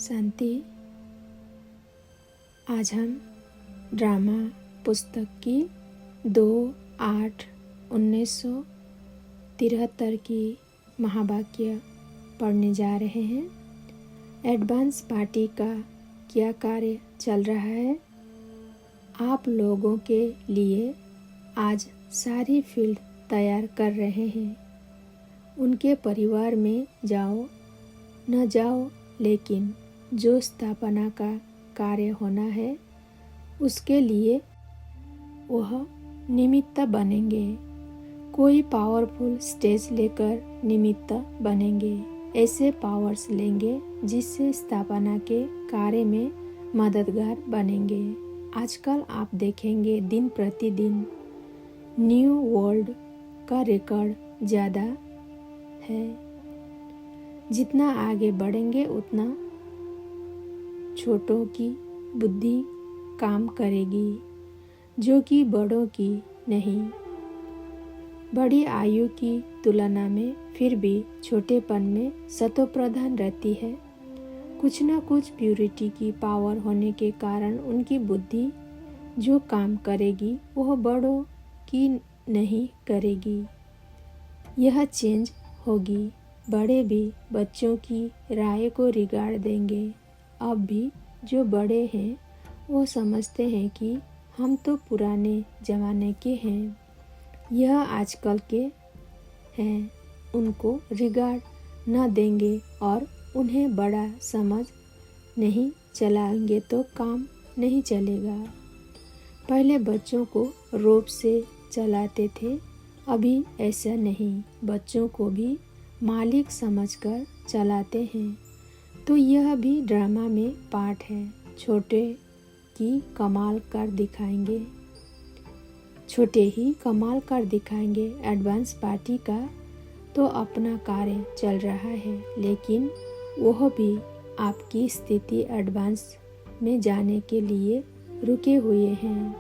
शांति। आज हम ड्रामा पुस्तक की 2/8/1973 की महावाक्य पढ़ने जा रहे हैं। एडवांस पार्टी का क्या कार्य चल रहा है? आप लोगों के लिए आज सारी फील्ड तैयार कर रहे हैं। उनके परिवार में जाओ न जाओ, लेकिन जो स्थापना का कार्य होना है उसके लिए वह निमित्त बनेंगे। कोई पावरफुल स्टेज लेकर निमित्त बनेंगे। ऐसे पावर्स लेंगे जिससे स्थापना के कार्य में मददगार बनेंगे। आजकल आप देखेंगे दिन प्रतिदिन न्यू वर्ल्ड का रिकॉर्ड ज़्यादा है। जितना आगे बढ़ेंगे उतना छोटों की बुद्धि काम करेगी, जो कि बड़ों की नहीं। बड़ी आयु की तुलना में फिर भी छोटेपन में सतोप्रधान रहती है। कुछ न कुछ प्यूरिटी की पावर होने के कारण उनकी बुद्धि जो काम करेगी वह बड़ों की नहीं करेगी। यह चेंज होगी। बड़े भी बच्चों की राय को रिगार्ड देंगे। अब भी जो बड़े हैं वो समझते हैं कि हम तो पुराने ज़माने के हैं, यह आजकल के हैं। उनको रिगार्ड न देंगे और उन्हें बड़ा समझ नहीं चलाएंगे तो काम नहीं चलेगा। पहले बच्चों को रोप से चलाते थे, अभी ऐसा नहीं। बच्चों को भी मालिक समझकर चलाते हैं। तो यह भी ड्रामा में पार्ट है। छोटे की कमाल कर दिखाएंगे, छोटे ही कमाल कर दिखाएंगे। एडवांस पार्टी का तो अपना कार्य चल रहा है, लेकिन वह भी आपकी स्थिति एडवांस में जाने के लिए रुके हुए हैं।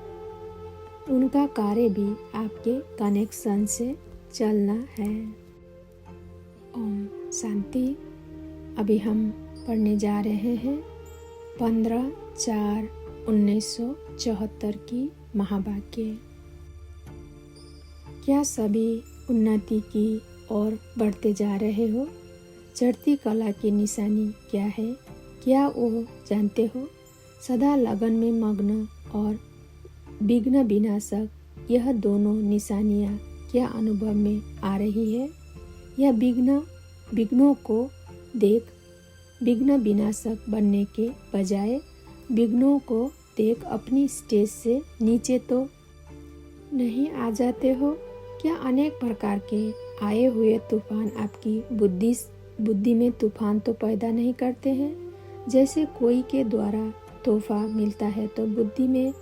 उनका कार्य भी आपके कनेक्शन से चलना है। ओम शांति। अभी हम पढ़ने जा रहे हैं 15/4/1974 की महावाक्य। क्या सभी उन्नति की ओर बढ़ते जा रहे हो? चढ़ती कला की निशानी क्या है? क्या वो जानते हो? सदा लगन में मग्न और विघ्न विनाशक, यह दोनों निशानियाँ क्या अनुभव में आ रही है? यह विघ्नों को देख विघ्न विनाशक बनने के बजाय विघ्नों को देख अपनी स्टेज से नीचे तो नहीं आ जाते हो? क्या अनेक प्रकार के आए हुए तूफान आपकी बुद्धि में तूफान तो पैदा नहीं करते हैं? जैसे कोई के द्वारा तोहफा मिलता है तो बुद्धि में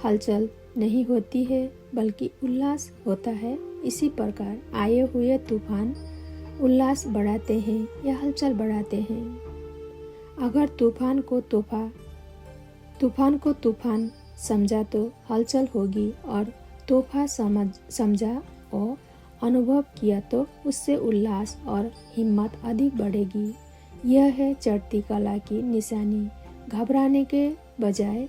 हलचल नहीं होती है, बल्कि उल्लास होता है। इसी प्रकार आए हुए तूफान उल्लास बढ़ाते हैं या हलचल बढ़ाते हैं। अगर तूफान को तूफान समझा तो हलचल होगी, और तोहफा समझा और अनुभव किया तो उससे उल्लास और हिम्मत अधिक बढ़ेगी। यह है चढ़ती कला की निशानी। घबराने के बजाय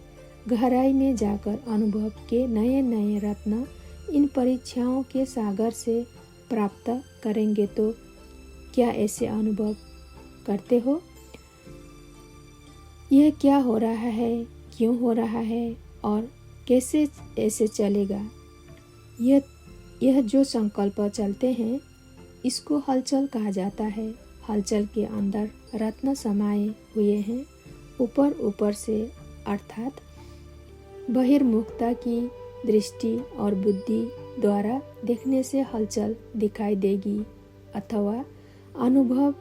गहराई में जाकर अनुभव के नए नए रत्न इन परीक्षाओं के सागर से प्राप्त करेंगे। तो क्या ऐसे अनुभव करते हो? यह क्या हो रहा है, क्यों हो रहा है और कैसे ऐसे चलेगा? यह जो संकल्प चलते हैं इसको हलचल कहा जाता है। हलचल के अंदर रत्न समाये हुए हैं। ऊपर से अर्थात बहिर्मुखता की दृष्टि और बुद्धि द्वारा देखने से हलचल दिखाई देगी अथवा अनुभव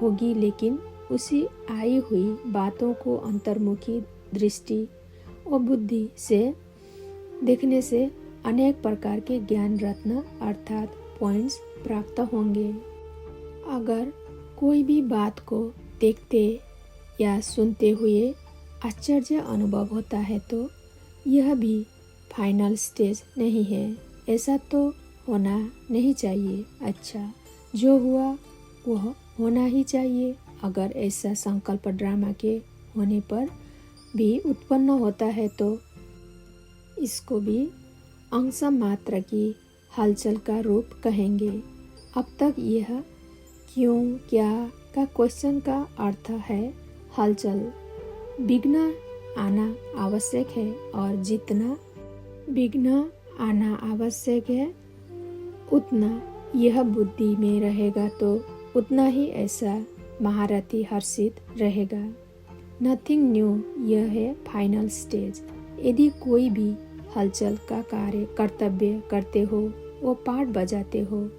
होगी, लेकिन उसी आई हुई बातों को अंतर्मुखी दृष्टि और बुद्धि से देखने से अनेक प्रकार के ज्ञान रत्न अर्थात पॉइंट्स प्राप्त होंगे। अगर कोई भी बात को देखते या सुनते हुए आश्चर्य अनुभव होता है तो यह भी फाइनल स्टेज नहीं है। ऐसा तो होना नहीं चाहिए। अच्छा, जो हुआ वह होना ही चाहिए। अगर ऐसा संकल्प ड्रामा के होने पर भी उत्पन्न होता है तो इसको भी अंश मात्र की हलचल का रूप कहेंगे। अब तक यह क्यों क्या का क्वेश्चन का अर्थ है हलचल। विघ्न आना आवश्यक है और जितना विघ्न आना आवश्यक है उतना यह बुद्धि में रहेगा तो उतना ही ऐसा महारथी हर्षित रहेगा। नथिंग न्यू, यह है फाइनल स्टेज। यदि कोई भी हलचल का कार्य कर्तव्य करते हो, वो पाठ बजाते हो,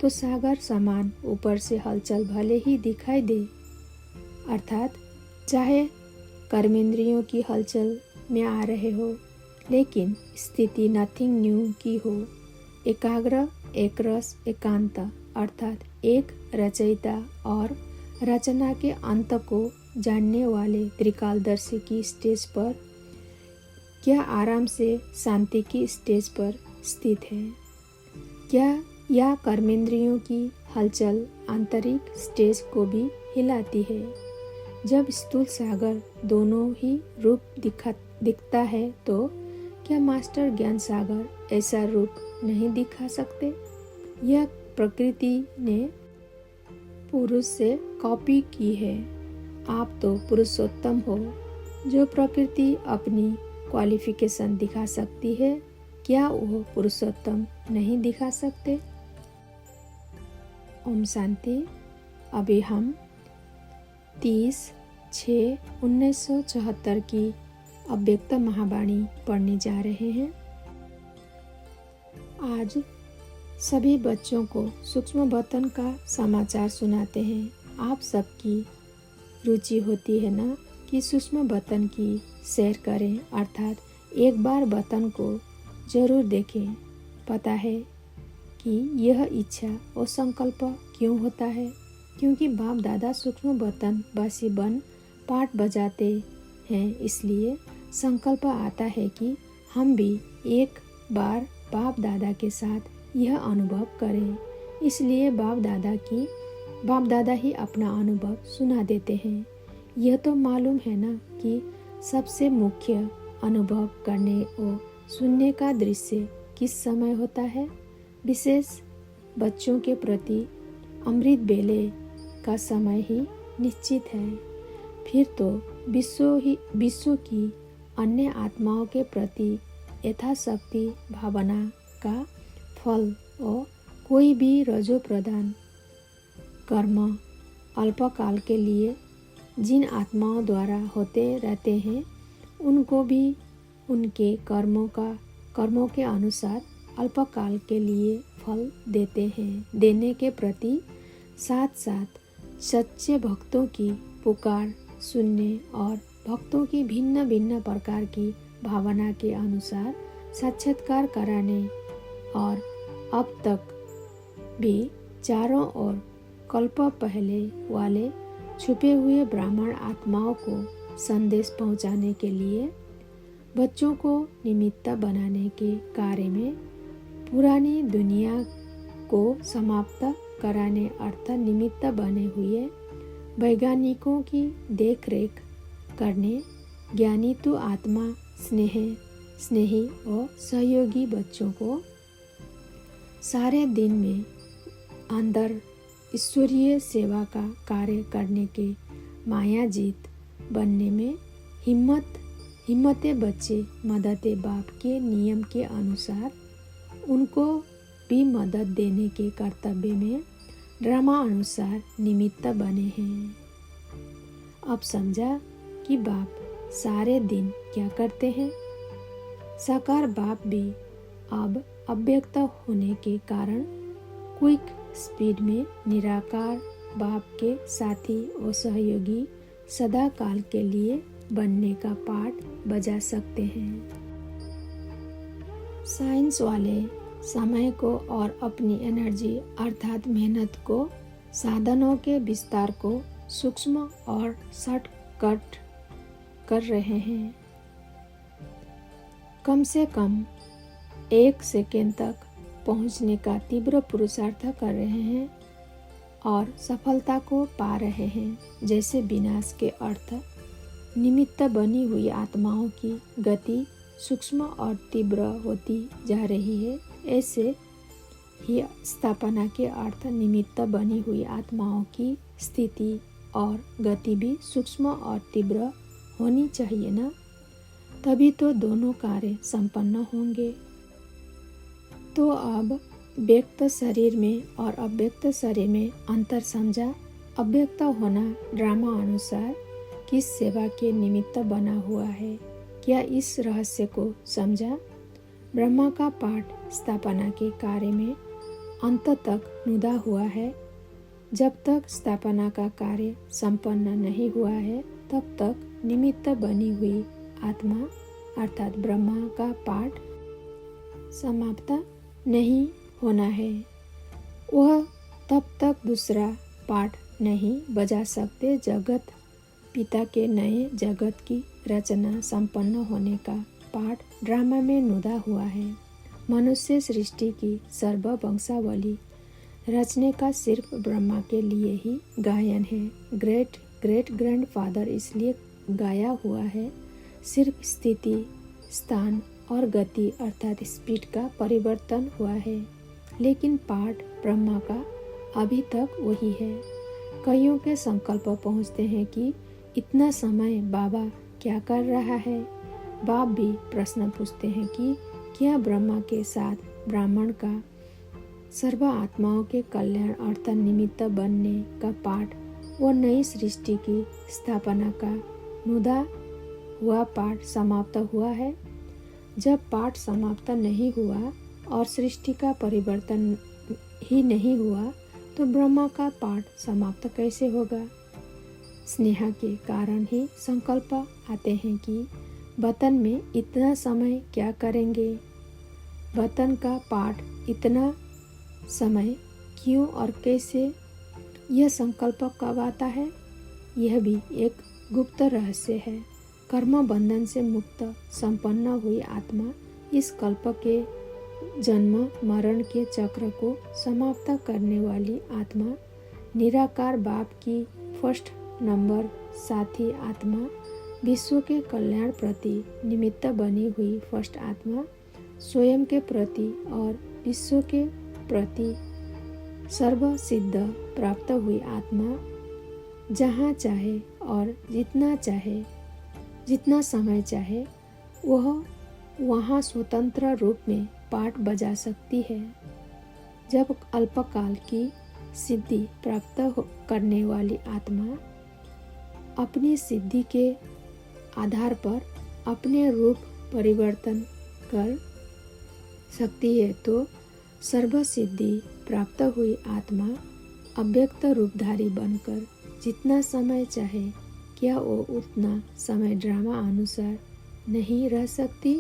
तो सागर समान ऊपर से हलचल भले ही दिखाई दे, अर्थात चाहे कर्मेंद्रियों की हलचल में आ रहे हो, लेकिन स्थिति नथिंग न्यू की हो। एकाग्र, एक रस, एकांत, अर्थात एक रचयिता और रचना के अंत को जानने वाले त्रिकालदर्शी की स्टेज पर क्या आराम से शांति की स्टेज पर स्थित है? क्या या कर्मेंद्रियों की हलचल आंतरिक स्टेज को भी हिलाती है? जब स्थूल सागर दोनों ही रूप दिखता है तो क्या मास्टर ज्ञान सागर ऐसा रूप नहीं दिखा सकते? यह प्रकृति ने पुरुष से कॉपी की है। आप तो पुरुषोत्तम हो। जो प्रकृति अपनी क्वालिफिकेशन दिखा सकती है, क्या वो पुरुषोत्तम नहीं दिखा सकते? ओम शांति। अभी हम 30/6/1974 की अव्यक्त महावाणी पढ़ने जा रहे हैं। आज सभी बच्चों को सूक्ष्म वतन का समाचार सुनाते हैं। आप सबकी रुचि होती है ना कि सूक्ष्म वतन की सैर करें, अर्थात एक बार वतन को जरूर देखें। पता है कि यह इच्छा और संकल्प क्यों होता है? क्योंकि बाप दादा सूक्ष्म वतन वासी बन पाठ बजाते हैं, इसलिए संकल्प आता है कि हम भी एक बार बाप दादा के साथ यह अनुभव करें। इसलिए बाप दादा ही अपना अनुभव सुना देते हैं। यह तो मालूम है ना कि सबसे मुख्य अनुभव करने और सुनने का दृश्य किस समय होता है? विशेष बच्चों के प्रति अमृत बेले का समय ही निश्चित है। फिर तो विश्व की अन्य आत्माओं के प्रति यथाशक्ति भावना का फल और कोई भी रजो प्रदान कर्म अल्पकाल के लिए जिन आत्माओं द्वारा होते रहते हैं, उनको भी उनके कर्मों के अनुसार अल्पकाल के लिए फल देते हैं। देने के प्रति साथ साथ सच्चे भक्तों की पुकार सुनने और भक्तों की भिन्न भिन्न प्रकार की भावना के अनुसार साक्षात्कार कराने और अब तक भी चारों ओर कल्प पहले वाले छुपे हुए ब्राह्मण आत्माओं को संदेश पहुंचाने के लिए बच्चों को निमित्त बनाने के कार्य में पुरानी दुनिया को समाप्त कराने अर्थ निमित्त बने हुए वैज्ञानिकों की देखरेख करने ज्ञानी तो आत्मा स्नेही और सहयोगी बच्चों को सारे दिन में अंदर ईश्वरीय सेवा का कार्य करने के मायाजीत बनने में हिम्मते बच्चे मददे बाप के नियम के अनुसार उनको भी मदद देने के कर्तव्य में ड्रामा अनुसार निमित्त बने हैं। अब समझा कि बाप सारे दिन क्या करते हैं। साकार बाप भी अब अव्यक्त होने के कारण क्विक स्पीड में निराकार बाप के साथी और सहयोगी सदा काल के लिए बनने का पाठ बजा सकते हैं। साइंस वाले समय को और अपनी एनर्जी अर्थात मेहनत को साधनों के विस्तार को सूक्ष्म और शॉर्टकट कर रहे हैं। कम से कम 1 सेकेंड तक पहुंचने का तीव्र पुरुषार्थ कर रहे हैं और सफलता को पा रहे हैं। जैसे विनाश के अर्थ निमित्त बनी हुई आत्माओं की गति सूक्ष्म और तीव्र होती जा रही है, ऐसे ही स्थापना के अर्थ निमित्त बनी हुई आत्माओं की स्थिति और गति भी सूक्ष्म और तीव्र होनी चाहिए ना, तभी तो दोनों कार्य संपन्न होंगे। तो अब व्यक्त शरीर में और अव्यक्त शरीर में अंतर समझा। अव्यक्त होना ड्रामा अनुसार किस सेवा के निमित्त बना हुआ है, क्या इस रहस्य को समझा। ब्रह्मा का पाठ स्थापना के कार्य में अंत तक नुदा हुआ है। जब तक स्थापना का कार्य संपन्न नहीं हुआ है, तब तक निमित्त बनी हुई आत्मा अर्थात ब्रह्मा का पाठ समाप्त नहीं होना है। वह तब तक दूसरा पाठ नहीं बजा सकते जगत पिता के नए जगत की रचना संपन्न होने का पाठ ड्रामा में नुदा हुआ है। मनुष्य सृष्टि की सर्व वंशावली रचने का सिर्फ ब्रह्मा के लिए ही गायन है। ग्रेट ग्रेट ग्रैंडफादर इसलिए गाया हुआ है। सिर्फ स्थिति, स्थान और गति अर्थात स्पीड का परिवर्तन हुआ है, लेकिन पाठ ब्रह्मा का अभी तक वही है। कईयों के संकल्प पहुँचते हैं कि इतना समय बाबा क्या कर रहा है। बाप भी प्रश्न पूछते हैं कि क्या ब्रह्मा के साथ ब्राह्मण का सर्व आत्माओं के कल्याण अर्थ निमित्त बनने का पाठ वो नई सृष्टि की स्थापना का नुदा हुआ पाठ समाप्त हुआ है। जब पाठ समाप्त नहीं हुआ और सृष्टि का परिवर्तन ही नहीं हुआ, तो ब्रह्मा का पाठ समाप्त कैसे होगा। स्नेह के कारण ही संकल्प आते हैं कि वतन में इतना समय क्या करेंगे। वतन का पाठ इतना समय क्यों और कैसे, यह संकल्प कब आता है, यह भी एक गुप्त रहस्य है। कर्म बंधन से मुक्त संपन्न हुई आत्मा इस कल्प के जन्म मरण के चक्र को समाप्त करने वाली आत्मा, निराकार बाप की फर्स्ट नंबर साथी आत्मा, विश्व के कल्याण प्रति निमित्त बनी हुई फर्स्ट आत्मा, स्वयं के प्रति और विश्व के प्रति सर्व सिद्ध प्राप्त हुई आत्मा, जहाँ चाहे और जितना समय चाहे वह वहाँ स्वतंत्र रूप में पाठ बजा सकती है। जब अल्पकाल की सिद्धि प्राप्त करने वाली आत्मा अपनी सिद्धि के आधार पर अपने रूप परिवर्तन कर सकती है, तो सर्व सिद्धि प्राप्त हुई आत्मा अव्यक्त रूपधारी बनकर जितना समय चाहे, क्या वो उतना समय ड्रामा अनुसार नहीं रह सकती।